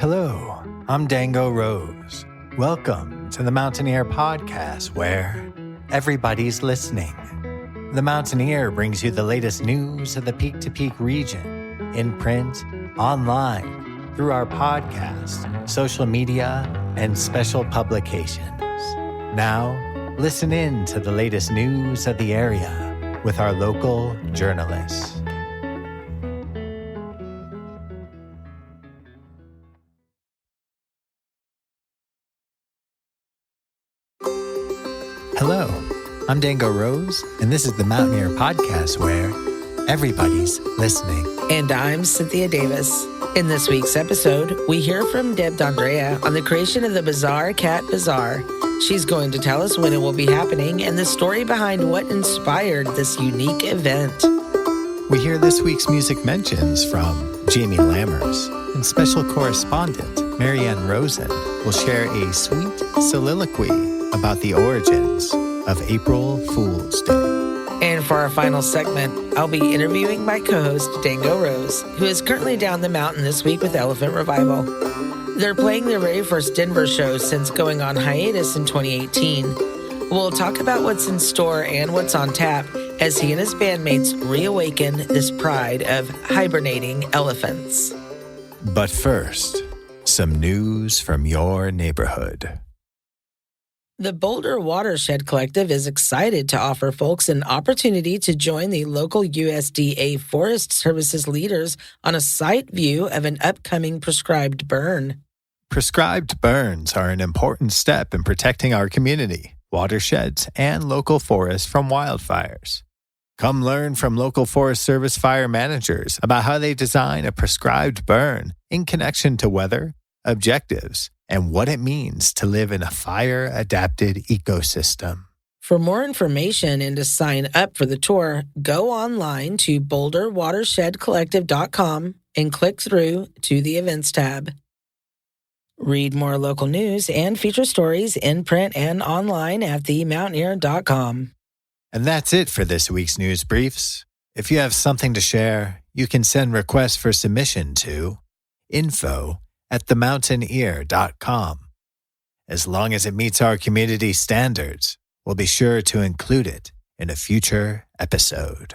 Hello, I'm Dango Rose. Welcome to the Mountaineer Podcast, where everybody's listening. The Mountaineer brings you the latest news of the Peak to Peak region, in print, online, through our podcast, social media, and special publications. Now, listen in to the latest news of the area with our local journalists. Hello, I'm Dango Rose, and this is the Mountaineer Podcast where everybody's listening. And I'm Cynthia Davis. In this week's episode, we hear from Deb D'Andrea on the creation of the Bizarre Cat Bazaar. She's going to tell us when it will be happening and the story behind what inspired this unique event. We hear this week's music mentions from Jamie Lammers, and special correspondent Marianne Rosen will share a sweet soliloquy about the origins of April Fool's Day. And for our final segment, I'll be interviewing my co-host, Dango Rose, who is currently down the mountain this week with Elephant Revival. They're playing their very first Denver show since going on hiatus in 2018. We'll talk about what's in store and what's on tap as he and his bandmates reawaken this pride of hibernating elephants. But first, some news from your neighborhood. The Boulder Watershed Collective is excited to offer folks an opportunity to join the local USDA Forest Services leaders on a site view of an upcoming prescribed burn. Prescribed burns are an important step in protecting our community, watersheds, and local forests from wildfires. Come learn from local Forest Service fire managers about how they design a prescribed burn in connection to weather, objectives, and what it means to live in a fire-adapted ecosystem. For more information and to sign up for the tour, go online to boulderwatershedcollective.com and click through to the Events tab. Read more local news and feature stories in print and online at themountaineer.com. And that's it for this week's news briefs. If you have something to share, you can send requests for submission to info@themountaineer.com. As long as it meets our community standards, we'll be sure to include it in a future episode.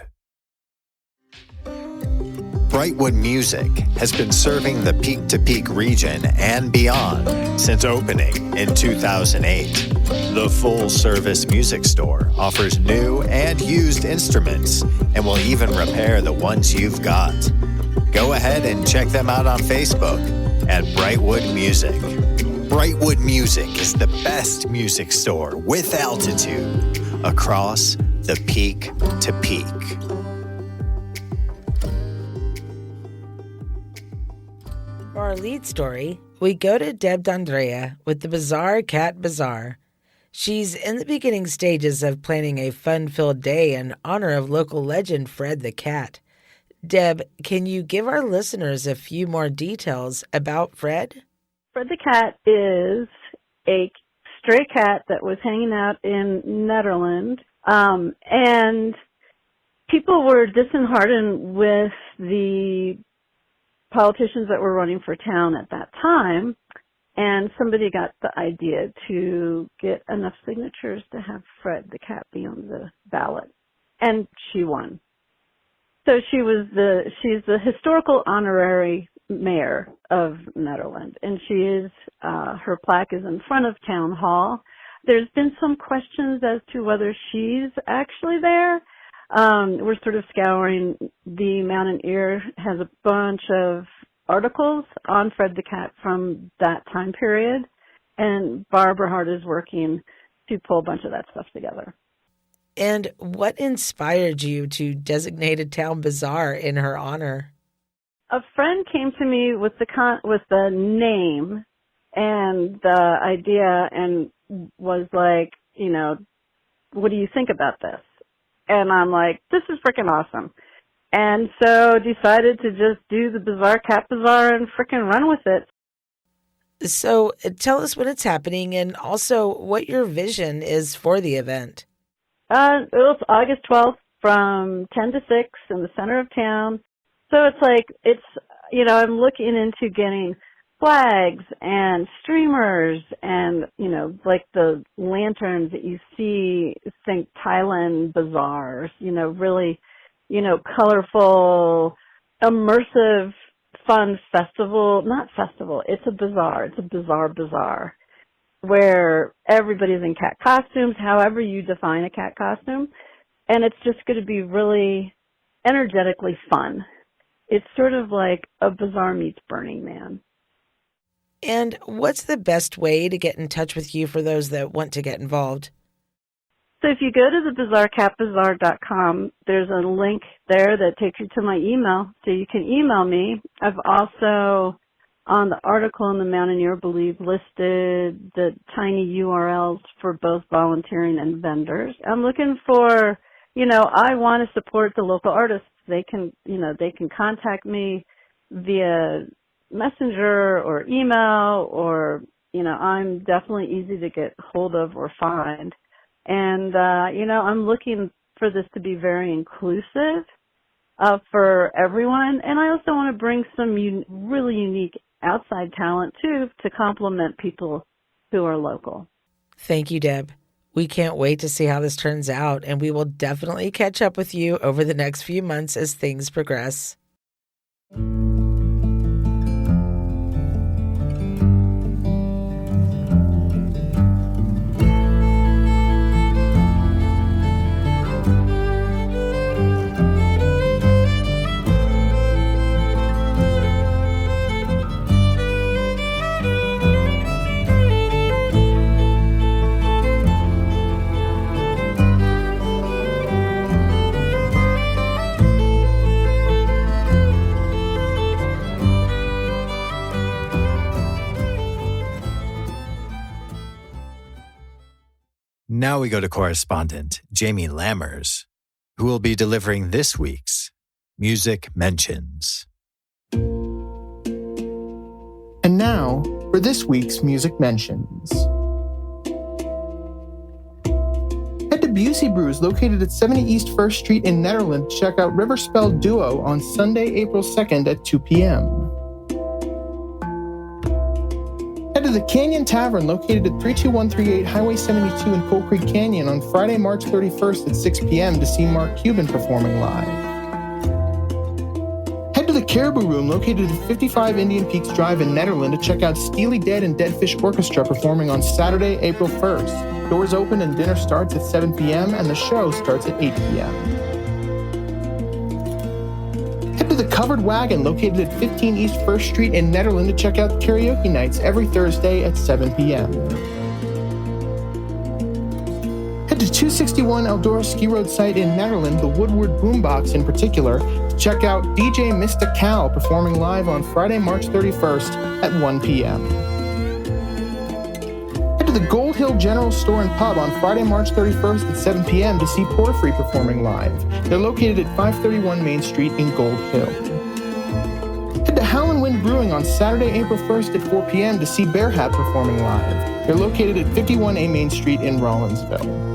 Brightwood Music has been serving the Peak to Peak region and beyond since opening in 2008. The full-service music store offers new and used instruments and will even repair the ones you've got. Go ahead and check them out on Facebook at Brightwood Music. Brightwood Music is the best music store with altitude across the Peak to Peak. For our lead story, we go to Deb D'Andrea with the Bizarre Cat Bazaar. She's in the beginning stages of planning a fun-filled day in honor of local legend Fred the Cat. Deb, can you give our listeners a few more details about Fred? Fred the Cat is a stray cat that was hanging out in Netherlands, and people were disheartened with the politicians that were running for town at that time, and somebody got the idea to get enough signatures to have Fred the Cat be on the ballot, and she won. So she's the historical honorary mayor of Netherlands, and she is, her plaque is in front of town hall. There's been some questions as to whether she's actually there. We're sort of scouring. The Mountaineer has a bunch of articles on Fred the Cat from that time period, and Barbara Hardt is working to pull a bunch of that stuff together. And what inspired you to designate a town bazaar in her honor? A friend came to me with the name and the idea and was like, what do you think about this? And I'm like, this is freaking awesome. And so decided to just do the Bizarre Cat Bazaar and freaking run with it. So tell us when it's happening and also what your vision is for the event. It's August 12th from 10 to 6 in the center of town. So I'm looking into getting flags and streamers and, like the lanterns that you see, think Thailand bazaars, really, colorful, immersive, fun it's a bizarre bazaar where everybody's in cat costumes, however you define a cat costume, and it's just going to be really energetically fun. It's sort of like a bazaar meets Burning Man. And what's the best way to get in touch with you for those that want to get involved? So if you go to the bizarrecatbazaar.com, there's a link there that takes you to my email, so you can email me. I've also, on the article in the Mountaineer Believe, listed the tiny URLs for both volunteering and vendors. I'm looking for, I want to support the local artists. They can contact me via messenger or email or, I'm definitely easy to get hold of or find. And, I'm looking for this to be very inclusive for everyone. And I also want to bring some really unique outside talent, too, to complement people who are local. Thank you, Deb. We can't wait to see how this turns out, and we will definitely catch up with you over the next few months as things progress. Now we go to correspondent Jamie Lammers, who will be delivering this week's Music Mentions. And now for this week's Music Mentions. Head to Busey Brews, located at 70 East 1st Street in Netherlands, to check out Riverspell Duo on Sunday, April 2nd at 2 p.m. Head to the Canyon Tavern, located at 32138 Highway 72 in Coal Creek Canyon on Friday, March 31st at 6 p.m. to see Mark Cuban performing live. Head to the Caribou Room, located at 55 Indian Peaks Drive in Netherlands, to check out Steely Dead and Dead Fish Orchestra performing on Saturday, April 1st. Doors open and dinner starts at 7 p.m. and the show starts at 8 p.m. Head to the Covered Wagon, located at 15 East 1st Street in Netherlands, to check out the karaoke nights every Thursday at 7 p.m. Head to 261 Eldora Ski Road site in Netherlands, the Woodward Boombox in particular, to check out DJ Mr. Cal performing live on Friday, March 31st at 1 p.m. Head to the Gold Hill General Store and Pub on Friday, March 31st at 7 p.m. to see Porphyry performing live. They're located at 531 Main Street in Gold Hill. Head to Howlin' Wind Brewing on Saturday, April 1st at 4 p.m. to see Bear Hat performing live. They're located at 51A Main Street in Rollinsville.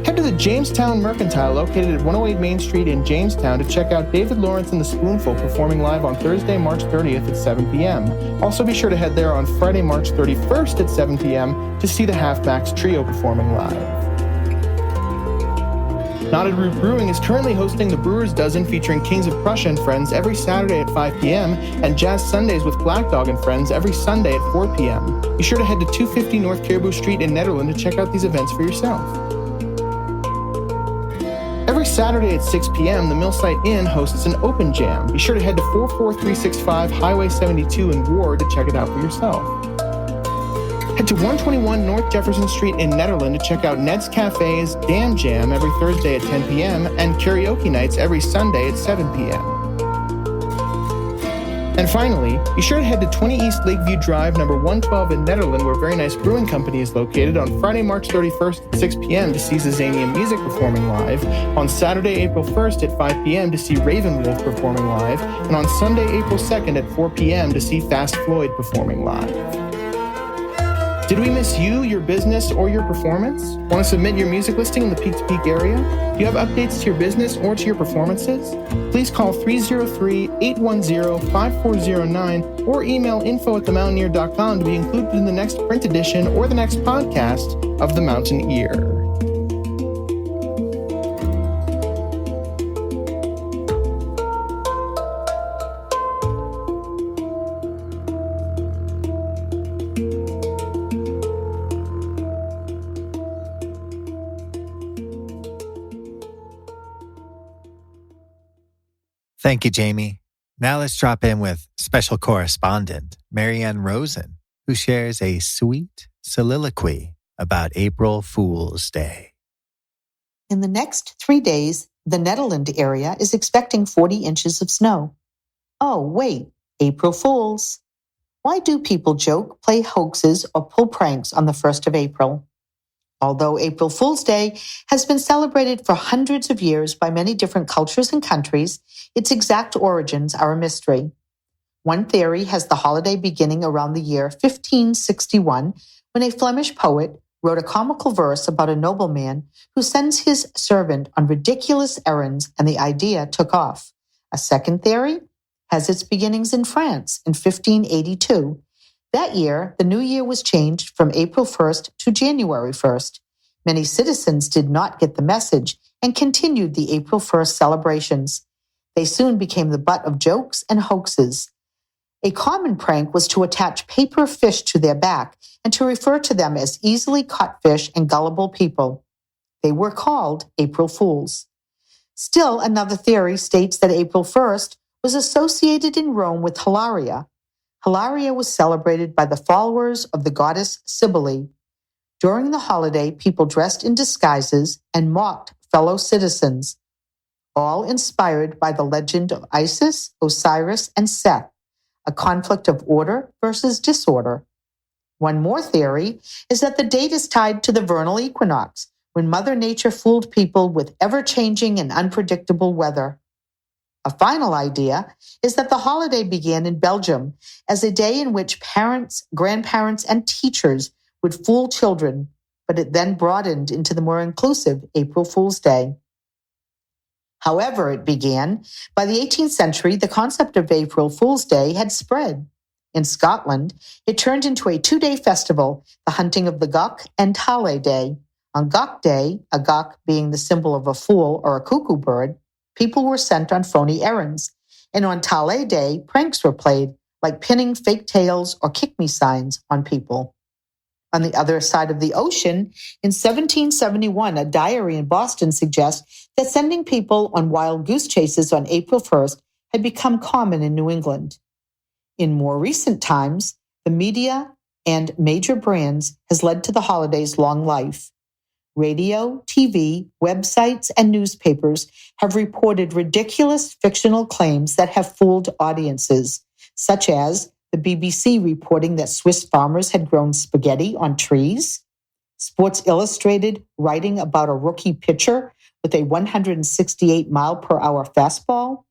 Head to the Jamestown Mercantile, located at 108 Main Street in Jamestown, to check out David Lawrence and the Spoonful performing live on Thursday, March 30th at 7 p.m. Also be sure to head there on Friday, March 31st at 7 p.m. to see the Half Max Trio performing live. Knotted Root Brewing is currently hosting the Brewers Dozen featuring Kings of Prussia and Friends every Saturday at 5 p.m. and Jazz Sundays with Black Dog and Friends every Sunday at 4 p.m. Be sure to head to 250 North Caribou Street in Netherlands to check out these events for yourself. Every Saturday at 6 p.m., the Millsite Inn hosts an open jam. Be sure to head to 44365 Highway 72 in Ward to check it out for yourself. Head to 121 North Jefferson Street in Netherlands to check out Ned's Cafe's Damn Jam every Thursday at 10 p.m. and karaoke nights every Sunday at 7 p.m. And finally, be sure to head to 20 East Lakeview Drive, number 112 in Netherlands, where Very Nice Brewing Company is located, on Friday, March 31st at 6 p.m. to see Zazanian Music performing live, on Saturday, April 1st at 5 p.m. to see Raven Wolf performing live, and on Sunday, April 2nd at 4 p.m. to see Fast Floyd performing live. Did we miss you, your business, or your performance? Want to submit your music listing in the Peak to Peak area? Do you have updates to your business or to your performances? Please call 303-810-5409 or email info@themountaineer.com to be included in the next print edition or the next podcast of The Mountain Ear. Thank you, Jamie. Now let's drop in with special correspondent Marianne Rosen, who shares a sweet soliloquy about April Fool's Day. In the next 3 days, the Netherlands area is expecting 40 inches of snow. Oh, wait, April Fools. Why do people joke, play hoaxes, or pull pranks on the 1st of April? Although April Fool's Day has been celebrated for hundreds of years by many different cultures and countries, its exact origins are a mystery. One theory has the holiday beginning around the year 1561, when a Flemish poet wrote a comical verse about a nobleman who sends his servant on ridiculous errands, and the idea took off. A second theory has its beginnings in France in 1582. That year, the new year was changed from April 1st to January 1st. Many citizens did not get the message and continued the April 1st celebrations. They soon became the butt of jokes and hoaxes. A common prank was to attach paper fish to their back and to refer to them as easily caught fish and gullible people. They were called April Fools. Still, another theory states that April 1st was associated in Rome with Hilaria. Hilaria was celebrated by the followers of the goddess Cybele. During the holiday, people dressed in disguises and mocked fellow citizens, all inspired by the legend of Isis, Osiris, and Seth, a conflict of order versus disorder. One more theory is that the date is tied to the vernal equinox, when Mother Nature fooled people with ever-changing and unpredictable weather. A final idea is that the holiday began in Belgium as a day in which parents, grandparents, and teachers would fool children, but it then broadened into the more inclusive April Fool's Day. However it began, by the 18th century, the concept of April Fool's Day had spread. In Scotland, it turned into a 2-day festival, the hunting of the gawk and Tale Day. On Gawk Day, a gawk being the symbol of a fool or a cuckoo bird, people were sent on phony errands. And on Tale Day, pranks were played, like pinning fake tails or kick-me signs on people. On the other side of the ocean, in 1771, a diary in Boston suggests that sending people on wild goose chases on April 1st had become common in New England. In more recent times, the media and major brands has led to the holiday's long life. Radio, TV, websites, and newspapers have reported ridiculous fictional claims that have fooled audiences, such as the BBC reporting that Swiss farmers had grown spaghetti on trees, Sports Illustrated writing about a rookie pitcher with a 168-mile-per-hour fastball,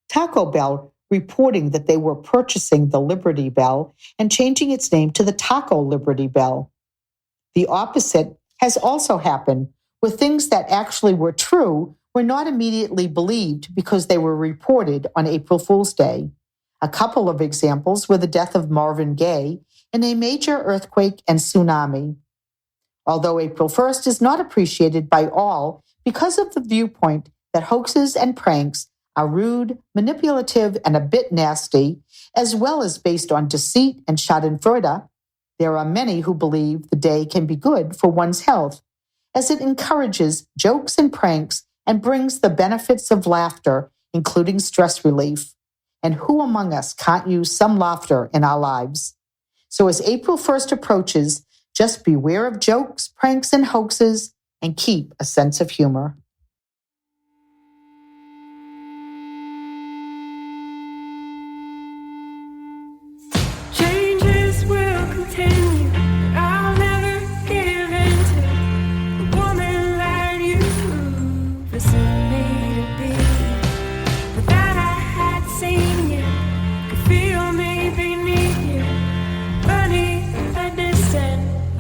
Taco Bell reporting that they were purchasing the Liberty Bell and changing its name to the Taco Liberty Bell. The opposite has also happened, where things that actually were true were not immediately believed because they were reported on April Fool's Day. A couple of examples were the death of Marvin Gaye and a major earthquake and tsunami. Although April 1st is not appreciated by all because of the viewpoint that hoaxes and pranks are rude, manipulative, and a bit nasty, as well as based on deceit and schadenfreude, there are many who believe the day can be good for one's health, as it encourages jokes and pranks and brings the benefits of laughter, including stress relief. And who among us can't use some laughter in our lives? So as April 1st approaches, just beware of jokes, pranks, and hoaxes, and keep a sense of humor. Feel me beneath you, burning a distance.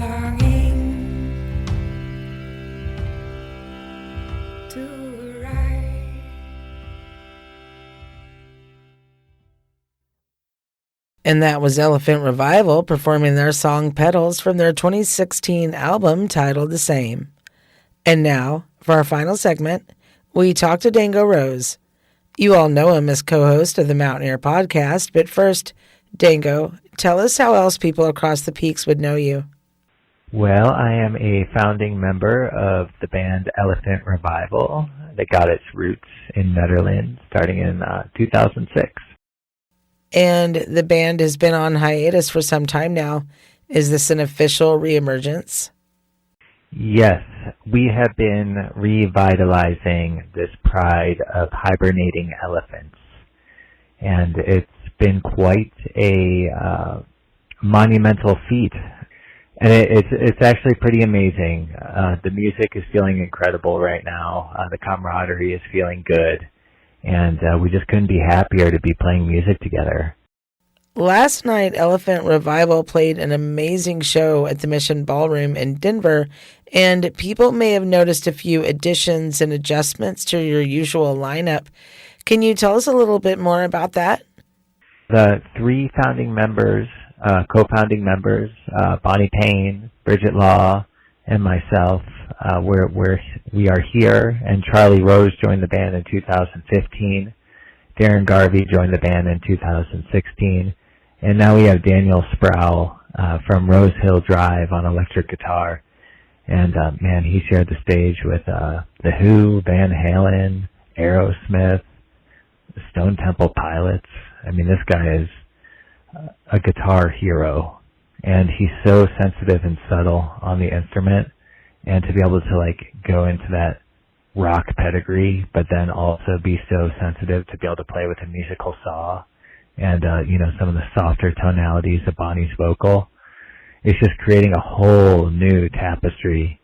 And that was Elephant Revival performing their song Petals from their 2016 album titled the same. And now, for our final segment, we talk to Dango Rose. You all know him as co-host of the Mountain Air podcast, but first, Dango, tell us how else people across the peaks would know you. Well, I am a founding member of the band Elephant Revival that got its roots in Netherlands starting in 2006. And the band has been on hiatus for some time now. Is this an official re-emergence? Yes, we have been revitalizing this pride of hibernating elephants. And it's been quite a monumental feat. And it's actually pretty amazing. The music is feeling incredible right now. The camaraderie is feeling good. And we just couldn't be happier to be playing music together. Last night, Elephant Revival played an amazing show at the Mission Ballroom in Denver, and people may have noticed a few additions and adjustments to your usual lineup. Can you tell us a little bit more about that? The three founding members, co-founding members, Bonnie Payne, Bridget Law, and myself, we are here, and Charlie Rose joined the band in 2015. Darren Garvey joined the band in 2016. And now we have Daniel Sproul from Rose Hill Drive on electric guitar. And man, he shared the stage with The Who, Van Halen, Aerosmith, Stone Temple Pilots. I mean, this guy is a guitar hero. And he's so sensitive and subtle on the instrument. And to be able to go into that rock pedigree, but then also be so sensitive to be able to play with a musical saw and, some of the softer tonalities of Bonnie's vocal. It's just creating a whole new tapestry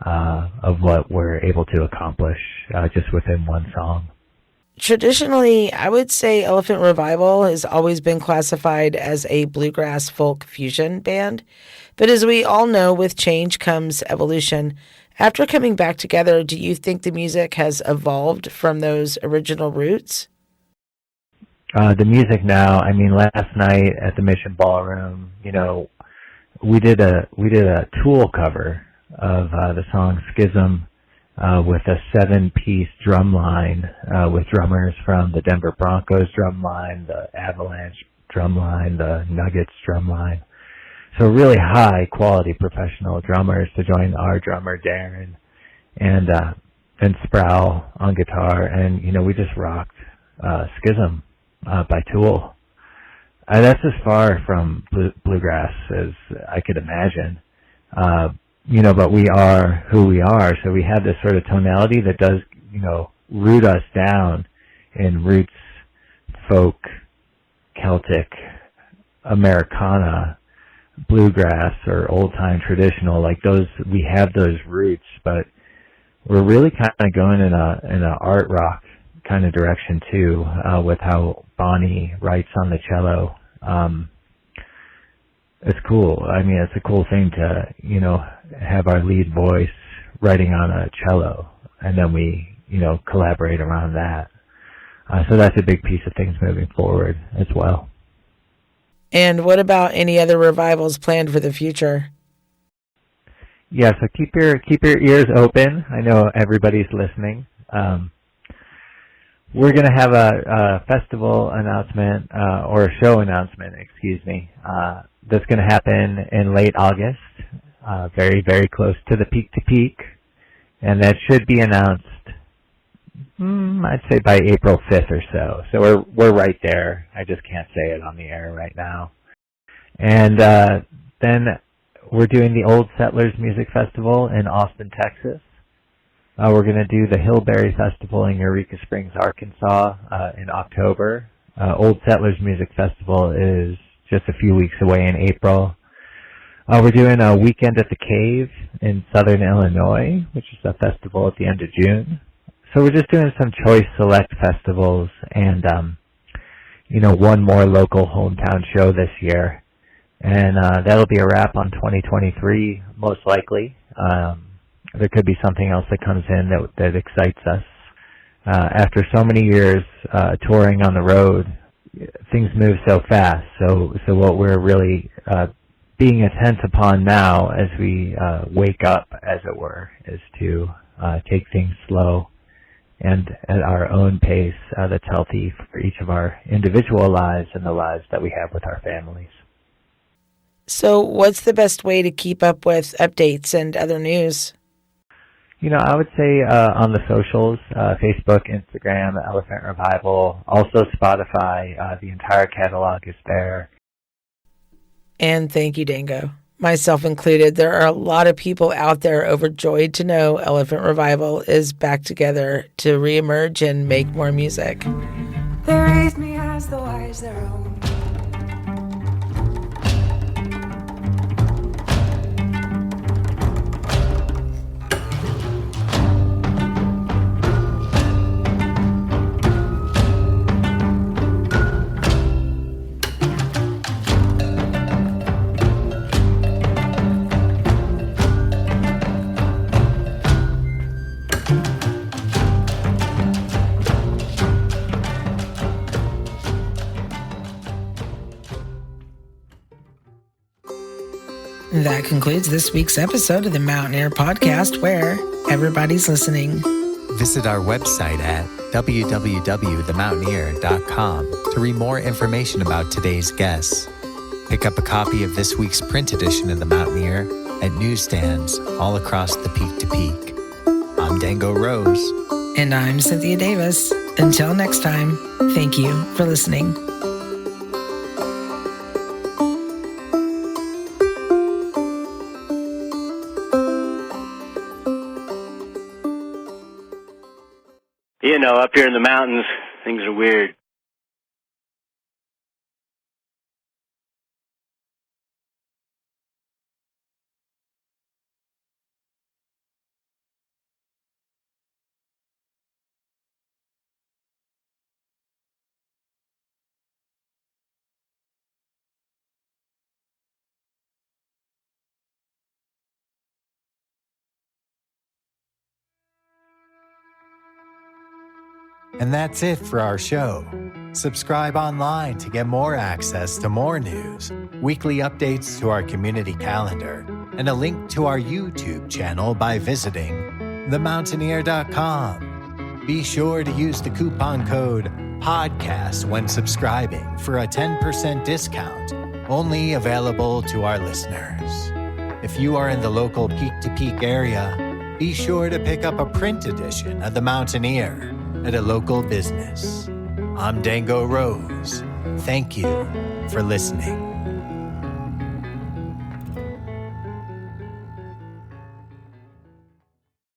of what we're able to accomplish just within one song. Traditionally, I would say Elephant Revival has always been classified as a bluegrass folk fusion band. But as we all know, with change comes evolution. After coming back together, do you think the music has evolved from those original roots? The music now, last night at the Mission Ballroom, we did a Tool cover of the song Schism with a 7-piece drum line with drummers from the Denver Broncos drum line, the Avalanche drum line, the Nuggets drum line. So really high quality professional drummers to join our drummer Darren and Sproul on guitar, and we just rocked Schism by Tool. That's as far from bluegrass as I could imagine. But we are who we are, so we have this sort of tonality that does, root us down in roots, folk, Celtic, Americana, bluegrass, or old-time traditional. Those, we have those roots, but we're really kind of going in a art rock kind of direction too, with how Bonnie writes on the cello. It's cool. It's a cool thing to, have our lead voice writing on a cello, and then we, collaborate around that. So that's a big piece of things moving forward as well. And what about any other revivals planned for the future? Yeah, so keep your ears open. I know everybody's listening. We're going to have a festival announcement, or a show announcement, that's going to happen in late August, very, very close to the Peak to Peak, and that should be announced, I'd say by April 5th or so. So we're right there. I just can't say it on the air right now. And then we're doing the Old Settlers Music Festival in Austin, Texas. We're going to do the Hillberry Festival in Eureka Springs, Arkansas in October. Old Settlers Music Festival is just a few weeks away in April. We're doing a Weekend at the Cave in Southern Illinois, which is a festival at the end of June. So we're just doing some choice select festivals and, one more local hometown show this year. And that'll be a wrap on 2023, most likely. There could be something else that comes in that excites us. After so many years touring on the road, things move so fast. So what we're really being intent upon now as we wake up, as it were, is to take things slow and at our own pace that's healthy for each of our individual lives and the lives that we have with our families. So what's the best way to keep up with updates and other news? I would say on the socials, Facebook, Instagram, Elephant Revival, also Spotify, the entire catalog is there. And thank you, Dango. Myself included, there are a lot of people out there overjoyed to know Elephant Revival is back together to re-emerge and make more music. They raised me as though I was their own. That concludes this week's episode of the Mountaineer Podcast, where everybody's listening. Visit our website at www.themountaineer.com to read more information about today's guests. Pick up a copy of this week's print edition of The Mountaineer at newsstands all across the Peak to Peak. I'm Dango Rose. And I'm Cynthia Davis. Until next time, thank you for listening. Up here in the mountains, things are weird. And that's it for our show. Subscribe online to get more access to more news, weekly updates to our community calendar, and a link to our YouTube channel by visiting themountaineer.com. Be sure to use the coupon code PODCAST when subscribing for a 10% discount, only available to our listeners. If you are in the local Peak to Peak area, be sure to pick up a print edition of The Mountaineer at a local business. I'm Dango Rose. Thank you for listening.